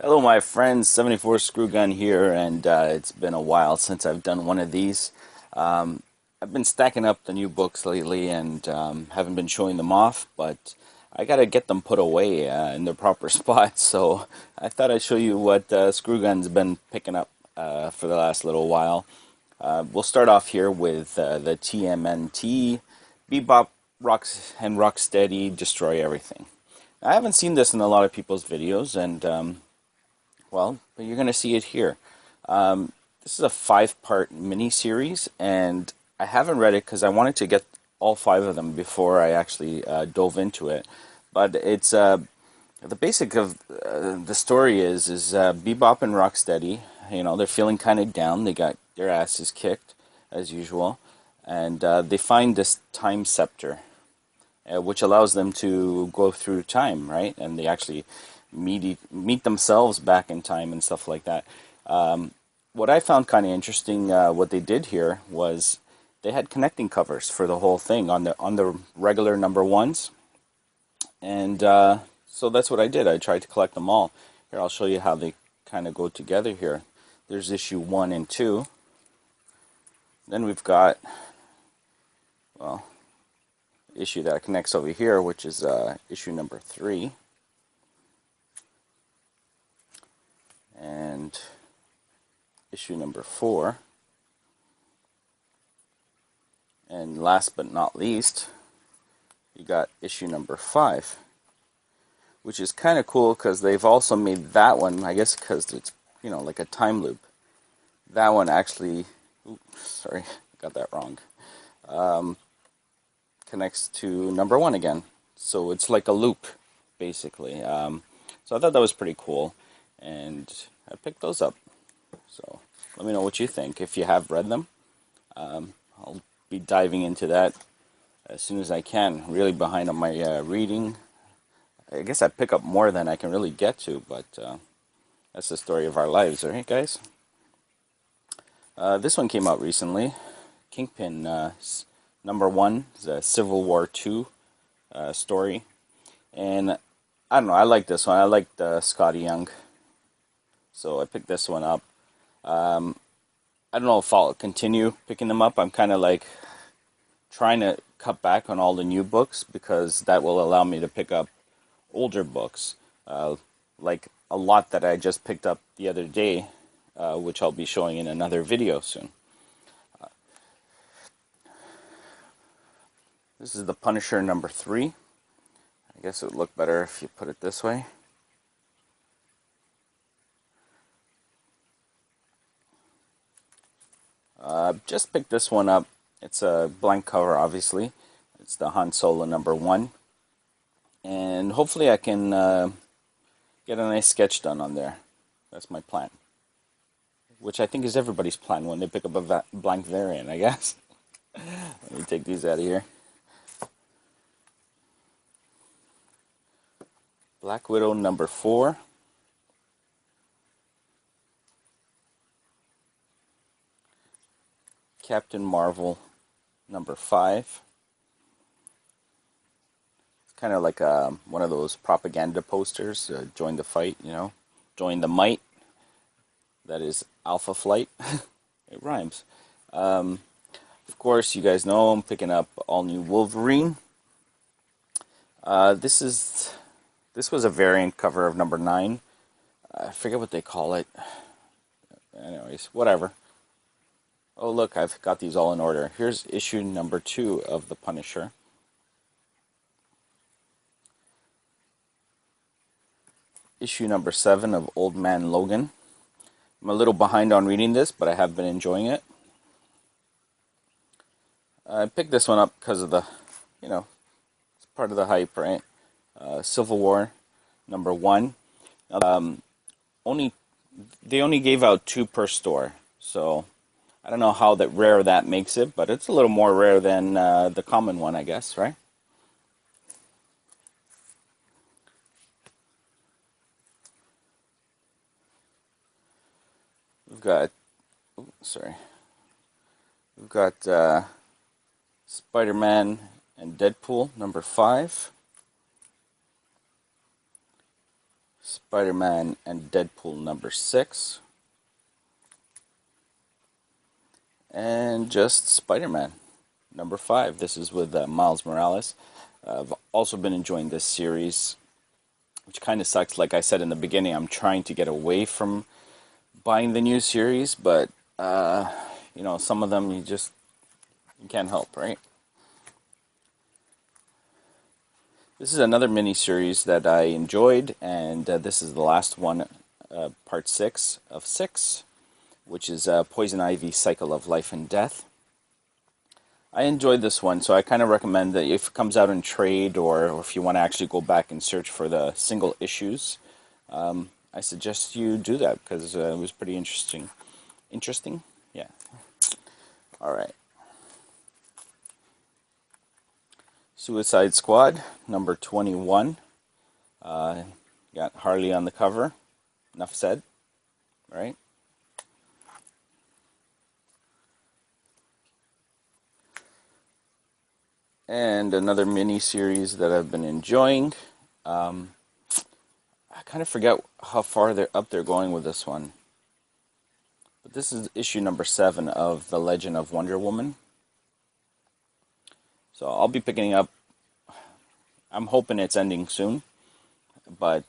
Hello, my friends. 74 Screw Gun here, and it's been a while since I've done one of these. Um, I've been stacking up the new books lately and haven't been showing them off, but I gotta get them put away in their proper spots. So I thought I'd show you what Screw Gun's been picking up for the last little while. We'll start off here with the TMNT, Bebop, Rocks, and Rocksteady Destroy Everything. I haven't seen this in a lot of people's videos, and but you're going to see it here. This is a five-part mini-series, and I haven't read it because I wanted to get all five of them before I actually dove into it. But it's the basic of the story is Bebop and Rocksteady. You know, they're feeling kind of down. They got their asses kicked as usual, and they find this time scepter, which allows them to go through time, right? And they actually meet themselves back in time and stuff like that. What I found kind of interesting, what they did here was they had connecting covers for the whole thing on the regular number ones, and so that's what I did. I tried to collect them all. Here, I'll show you how they kind of go together here. There's issue 1 and 2. Then we've got, well, issue that connects over here, which is issue number 3. And issue number 4. And last but not least, you got issue number 5, which is kind of cool because they've also made that one, I guess because it's, like a time loop. That one actually, sorry, got that wrong, connects to number 1 again. So it's like a loop, basically. So I thought that was pretty cool, and I picked those up. So let me know what you think. If you have read them, I'll be diving into that as soon as I can. Really behind on my reading. I guess I pick up more than I can really get to, but that's the story of our lives, right, guys? This one came out recently. Kingpin number 1 is a Civil War II story, and I don't know. I like this one. I like Scotty Young, so I picked this one up. I don't know if I'll continue picking them up. I'm kind of like trying to cut back on all the new books because that will allow me to pick up older books, like a lot that I just picked up the other day, which I'll be showing in another video soon. This is the Punisher number 3. I guess it would look better if you put it this way. Just picked this one up. It's a blank cover, obviously. It's the Han Solo number 1. And hopefully I can get a nice sketch done on there. That's my plan. Which I think is everybody's plan when they pick up a blank variant, I guess. Let me take these out of here. Black Widow number 4. Captain Marvel number 5. It's kind of like one of those propaganda posters. Join the fight, Join the might. That is Alpha Flight. It rhymes. Of course, you guys know I'm picking up all new Wolverine. This was a variant cover of number 9. I forget what they call it. Anyways, whatever. Oh, look, I've got these all in order. Here's issue number 2 of The Punisher. Issue number 7 of Old Man Logan. I'm a little behind on reading this, but I have been enjoying it. I picked this one up because of the, it's part of the hype, right? Civil War number 1. They only gave out 2 per store, so I don't know how that rare that makes it, but it's a little more rare than the common one, I guess, right? We've got, we've got Spider-Man and Deadpool number 5. Spider-Man and Deadpool number 6, and just Spider-Man number 5. This is with Miles Morales. I've also been enjoying this series, which kind of sucks. Like I said in the beginning, I'm trying to get away from buying the new series, but some of them you can't help, right? This is another mini-series that I enjoyed, and this is the last one, part 6 of 6, which is Poison Ivy Cycle of Life and Death. I enjoyed this one, so I kind of recommend that if it comes out in trade, or if you want to actually go back and search for the single issues, I suggest you do that, because it was pretty interesting. Interesting? Yeah. Alright. Suicide Squad, number 21. Got Harley on the cover. Enough said, right? And another mini-series that I've been enjoying. I kind of forget how far they're going with this one. But this is issue number 7 of The Legend of Wonder Woman. So I'll be picking up. I'm hoping it's ending soon. But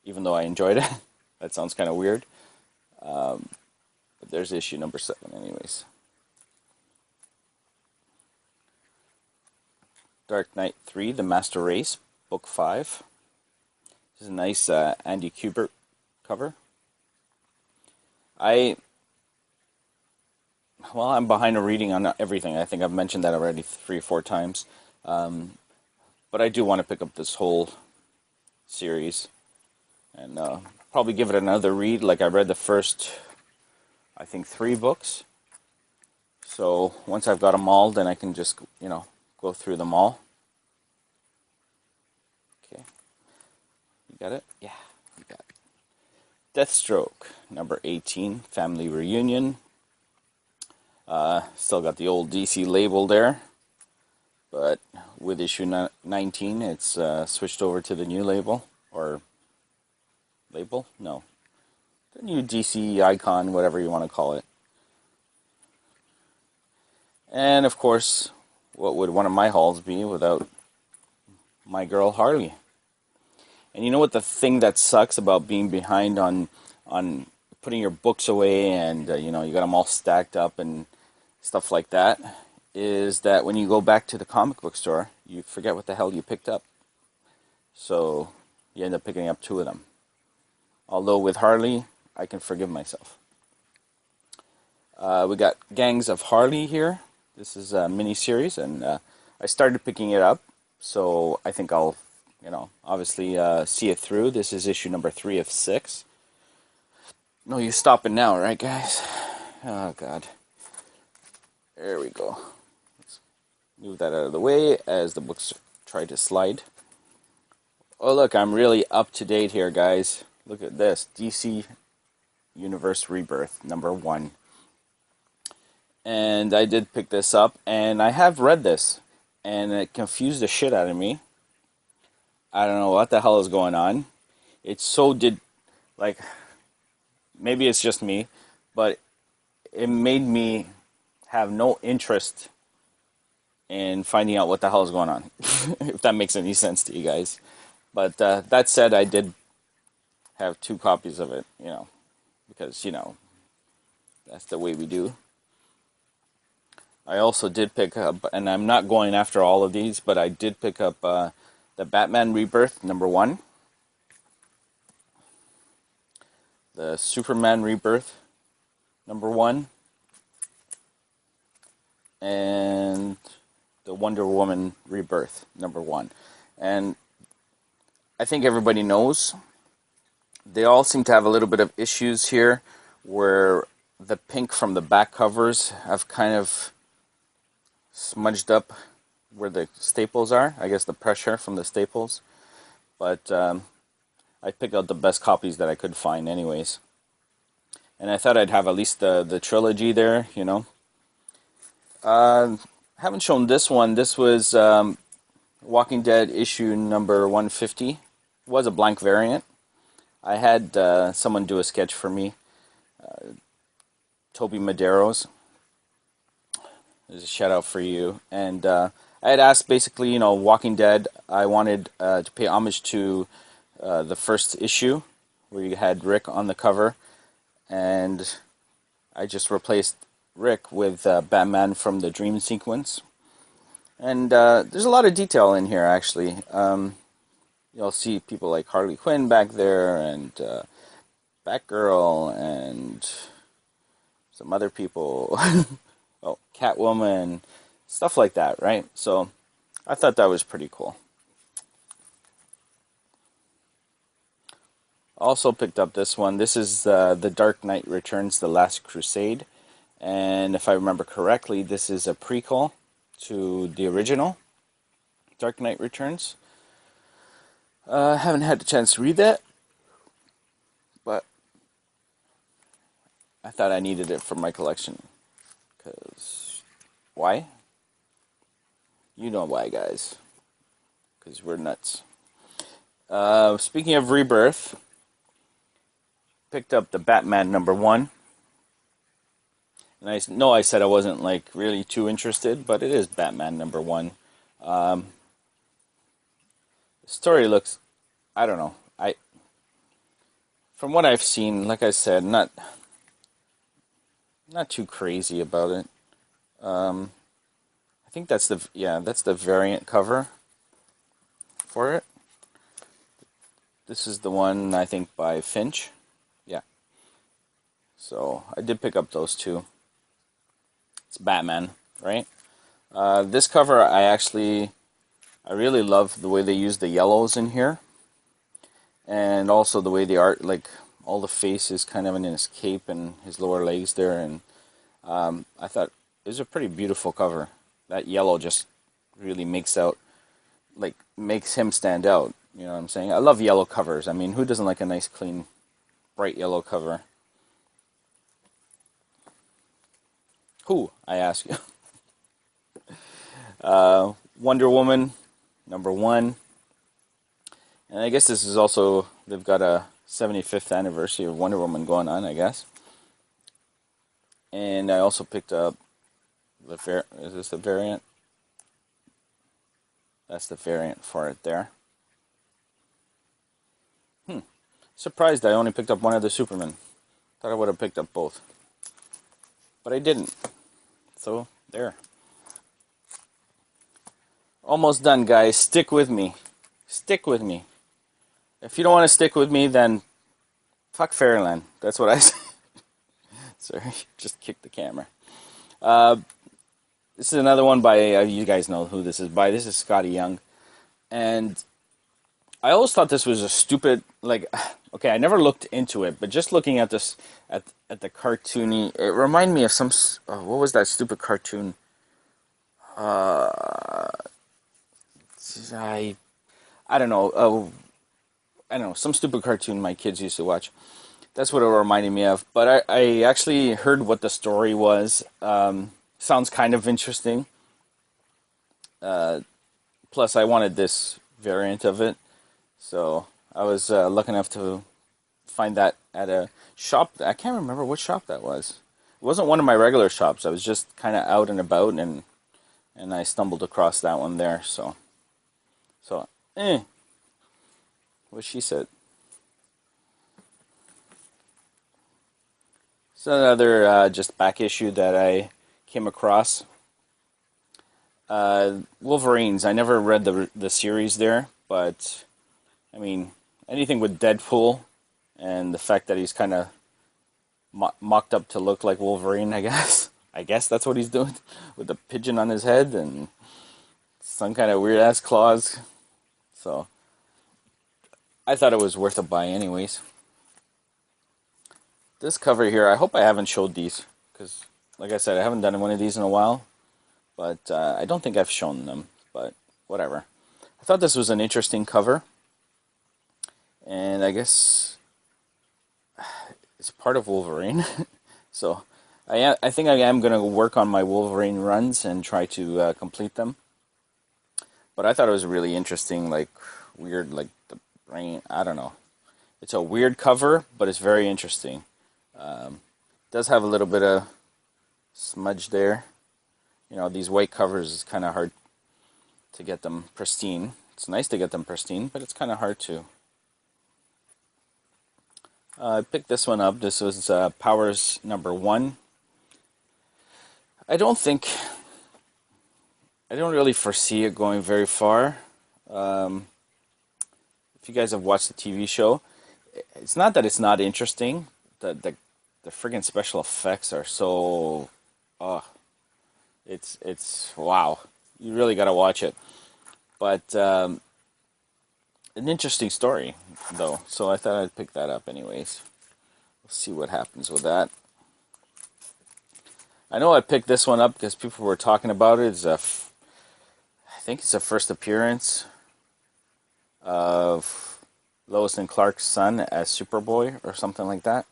even though I enjoyed it, that sounds kind of weird. But there's issue number 7 anyways. Dark Knight 3, The Master Race, Book 5. This is a nice Andy Kubert cover. I'm behind a reading on everything. I think I've mentioned that already 3 or 4 times. But I do want to pick up this whole series and probably give it another read. Like, I read the first, I think, 3 books. So once I've got them all, then I can just, go through them all. Okay. You got it? Yeah, you got it. Deathstroke, number 18, Family Reunion. Still got the old DC label there. But with issue 19, it's switched over to the new label. Or label? No. The new DC icon, whatever you want to call it. And, of course, what would one of my hauls be without my girl Harley? And you know what the thing that sucks about being behind on putting your books away and, you got them all stacked up and stuff like that, is that when you go back to the comic book store, you forget what the hell you picked up. So you end up picking up 2 of them. Although with Harley, I can forgive myself. We got Gangs of Harley here. This is a mini-series, and I started picking it up, so I think I'll, obviously see it through. This is issue number 3 of 6. No, you stopping now, right, guys? Oh, God. There we go. Let's move that out of the way as the books try to slide. Oh, look, I'm really up to date here, guys. Look at this. DC Universe Rebirth, number 1. And I did pick this up, and I have read this, and it confused the shit out of me. I don't know what the hell is going on. Maybe it's just me, but it made me have no interest in finding out what the hell is going on, if that makes any sense to you guys. But that said, I did have 2 copies of it, because, that's the way we do. I also did pick up, and I'm not going after all of these, but I did pick up the Batman Rebirth, number 1. The Superman Rebirth, number 1. And the Wonder Woman Rebirth, number 1. And I think everybody knows. They all seem to have a little bit of issues here, where the pink from the back covers have kind of smudged up where the staples are. I guess the pressure from the staples. But I picked out the best copies that I could find anyways. And I thought I'd have at least the trilogy there, Haven't shown this one. This was Walking Dead issue number 150. was a blank variant. I had someone do a sketch for me, Toby Maderos. There's a shout out for you. And I had asked basically, Walking Dead. I wanted to pay homage to the first issue where you had Rick on the cover, and I just replaced Rick with Batman from the Dream sequence. And there's a lot of detail in here, actually. You'll see people like Harley Quinn back there, and Batgirl, and some other people. Oh, Catwoman, stuff like that, right? So I thought that was pretty cool. Also picked up this one. This is The Dark Knight Returns: The Last Crusade. And if I remember correctly, this is a prequel to the original Dark Knight Returns. Haven't had the chance to read that, but I thought I needed it for my collection. Because, why? You know why, guys. Because we're nuts. Speaking of Rebirth, picked up the Batman #1. And I know I said I wasn't like really too interested, but it is Batman #1. The story looks, I don't know. From what I've seen, like I said, not too crazy about it. I think that's the variant cover for it. This is the one, I think, by Finch. Yeah. So I did pick up those two. It's Batman, right? This cover, I really love the way they use the yellows in here. And also the way the art, like, all the face is kind of in his cape and his lower legs there. And I thought it was a pretty beautiful cover. That yellow just really makes him stand out. You know what I'm saying? I love yellow covers. I mean, who doesn't like a nice, clean, bright yellow cover? Who, I ask you? Wonder Woman, #1. And I guess this is also, they've got a 75th anniversary of Wonder Woman going on, I guess. And I also picked up is this the variant? That's the variant for it there. Surprised I only picked up one of the Superman. Thought I would have picked up both. But I didn't. So, there. Almost done, guys. Stick with me. Stick with me. If you don't want to stick with me, then fuck Fairyland. That's what I say. Sorry, just kicked the camera. This is another one by, you guys know who this is by. This is Scotty Young. And I always thought this was a stupid, okay, I never looked into it, but just looking at this, at the cartoony, it reminded me of what was that stupid cartoon? I don't know. I don't know, some stupid cartoon my kids used to watch. That's what it reminded me of. But I actually heard what the story was. Sounds kind of interesting. Plus, I wanted this variant of it. So I was lucky enough to find that at a shop. I can't remember what shop that was. It wasn't one of my regular shops. I was just kind of out and about, and I stumbled across that one there. So what she said. So another just back issue that I came across. Wolverines. I never read the series there, but I mean, anything with Deadpool and the fact that he's kind of mocked up to look like Wolverine, I guess. I guess that's what he's doing with the pigeon on his head and some kind of weird ass claws. So I thought it was worth a buy anyways. This cover here, I hope I haven't showed these, because like I said, I haven't done one of these in a while, but I don't think I've shown them, but whatever. I thought this was an interesting cover, and I guess it's part of Wolverine. So I think I am going to work on my Wolverine runs and try to complete them. But I thought it was really interesting, like weird, like I don't know. It's a weird cover, but it's very interesting. Does have a little bit of smudge there. You know, these white covers is kind of hard to get them pristine. It's nice to get them pristine, but it's kind of hard to. I picked this one up. This was Powers #1. I don't really foresee it going very far. If you guys have watched the TV show, it's not that it's not interesting. The friggin' special effects are so, it's wow. You really gotta watch it. But an interesting story though, so I thought I'd pick that up anyways. We'll see what happens with that. I know I picked this one up because people were talking about it. I think it's a first appearance of Lois and Clark's son as Superboy or something like that.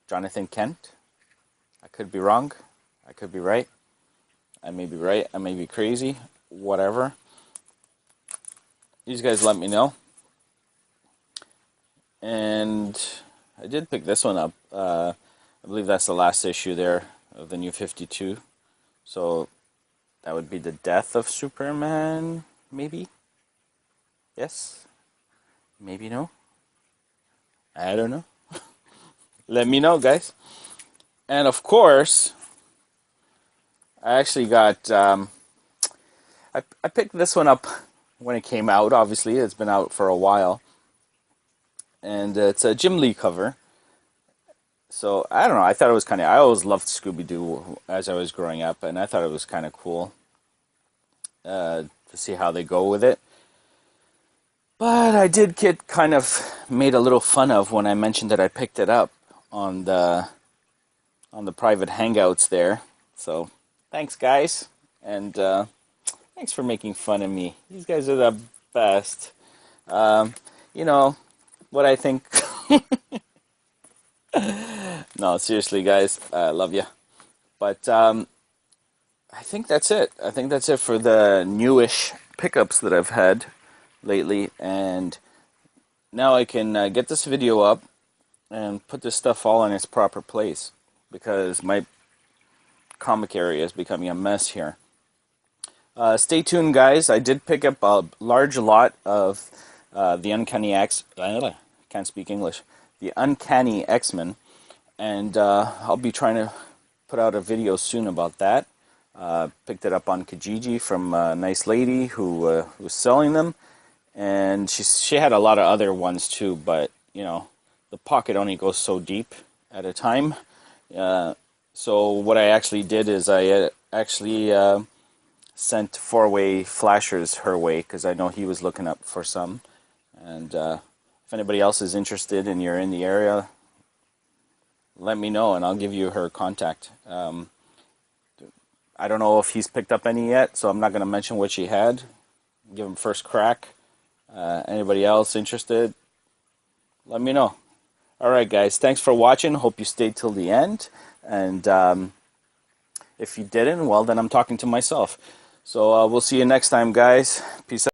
Jonathan Kent. I could be wrong. I could be right. I may be right. I may be crazy. Whatever. These guys let me know. And I did pick this one up. I believe that's the last issue there of the New 52. So that would be the death of Superman, maybe? Yes? Maybe no? I don't know. Let me know, guys. And of course, I actually got, I picked this one up when it came out. Obviously, it's been out for a while. And it's a Jim Lee cover. So, I don't know, I thought it was kind of, I always loved Scooby-Doo as I was growing up, and I thought it was kind of cool to see how they go with it. But I did get kind of made a little fun of when I mentioned that I picked it up on the private hangouts there. So, thanks guys, and thanks for making fun of me. These guys are the best. You know, what I think... No, seriously, guys, I love you. But I think that's it. I think that's it for the newish pickups that I've had lately. And now I can get this video up and put this stuff all in its proper place, because my comic area is becoming a mess here. Stay tuned, guys. I did pick up a large lot of the Uncanny can't speak English. The Uncanny X-Men, and I'll be trying to put out a video soon about that. Picked it up on Kijiji from a nice lady who was selling them, and she had a lot of other ones too, but you know, the pocket only goes so deep at a time. So what I actually did is I actually sent 4-way flashers her way, because I know he was looking up for some, and if anybody else is interested and you're in the area, let me know and I'll give you her contact. I don't know if he's picked up any yet, so I'm not going to mention what she had. Give him first crack. Anybody else interested, let me know. Alright guys, thanks for watching. Hope you stayed till the end. And if you didn't, well then I'm talking to myself. So we'll see you next time, guys. Peace out.